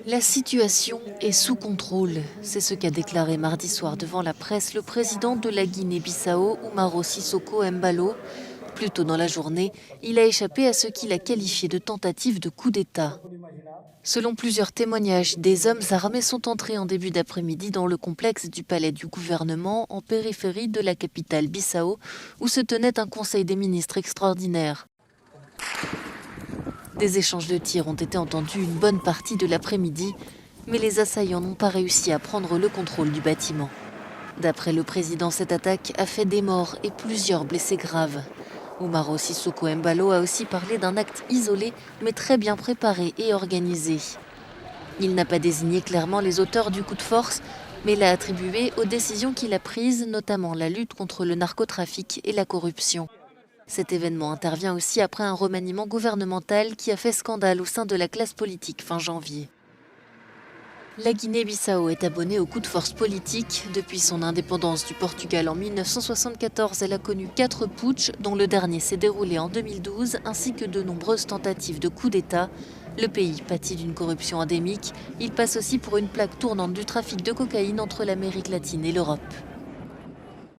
La situation est sous contrôle. C'est ce qu'a déclaré mardi soir devant la presse le président de la Guinée-Bissau, Umaro Sissoco Embalo. Plus tôt dans la journée, il a échappé à ce qu'il a qualifié de tentative de coup d'État. Selon plusieurs témoignages, des hommes armés sont entrés en début d'après-midi dans le complexe du palais du gouvernement en périphérie de la capitale Bissau, où se tenait un conseil des ministres extraordinaire. Des échanges de tirs ont été entendus une bonne partie de l'après-midi, mais les assaillants n'ont pas réussi à prendre le contrôle du bâtiment. D'après le président, cette attaque a fait des morts et plusieurs blessés graves. Umaro Sissoco Embalo a aussi parlé d'un acte isolé, mais très bien préparé et organisé. Il n'a pas désigné clairement les auteurs du coup de force, mais l'a attribué aux décisions qu'il a prises, notamment la lutte contre le narcotrafic et la corruption. Cet événement intervient aussi après un remaniement gouvernemental qui a fait scandale au sein de la classe politique fin janvier. La Guinée-Bissau est abonnée au coup de force politique. Depuis son indépendance du Portugal en 1974, elle a connu 4 putschs, dont le dernier s'est déroulé en 2012, ainsi que de nombreuses tentatives de coup d'État. Le pays pâtit d'une corruption endémique. Il passe aussi pour une plaque tournante du trafic de cocaïne entre l'Amérique latine et l'Europe.